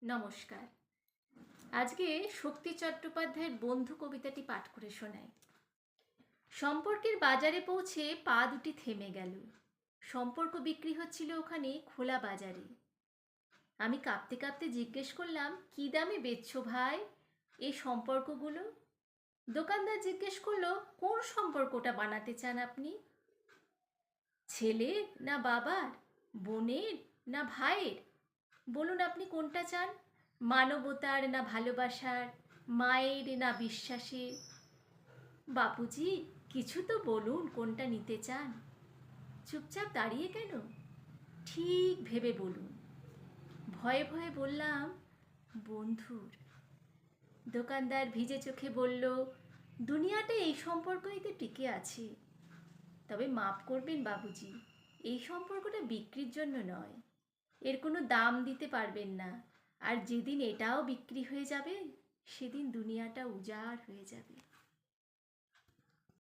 নমস্কার। আজকে শক্তি চট্টোপাধ্যায়ের বন্ধু কবিতাটি পাঠ করে শোনাই। সম্পর্কের বাজারে পৌঁছে পা দুটি থেমে গেল। সম্পর্ক বিক্রি হচ্ছিল ওখানে খোলা বাজারে। আমি কাঁপতে কাঁপতে জিজ্ঞেস করলাম, কি দামে বেচছো ভাই এই সম্পর্কগুলো? দোকানদার জিজ্ঞেস করলো, কোন সম্পর্কটা বানাতে চান আপনি? ছেলের না বাবার, বোনের না ভাইয়ের? বলুন আপনি কোনটা চান? মানবতার না ভালোবাসার, মায়ের না বিশ্বাসের? বাপুজি, কিছু তো বলুন কোনটা নিতে চান? চুপচাপ দাঁড়িয়ে কেন? ঠিক ভেবে বলুন। ভয়ে ভয়ে বললাম, বন্ধুর। দোকানদার ভিজে চোখে বলল, দুনিয়াটা এই সম্পর্কই তো টিকে আছে। তবে মাপ করবেন বাবুজি, এই সম্পর্কটা বিক্রির জন্য নয়। এর কোনো দাম দিতে পারবেন না। আর যেদিন এটাও বিক্রি হয়ে যাবে, সেদিন দুনিয়াটা উজাড় হয়ে যাবে।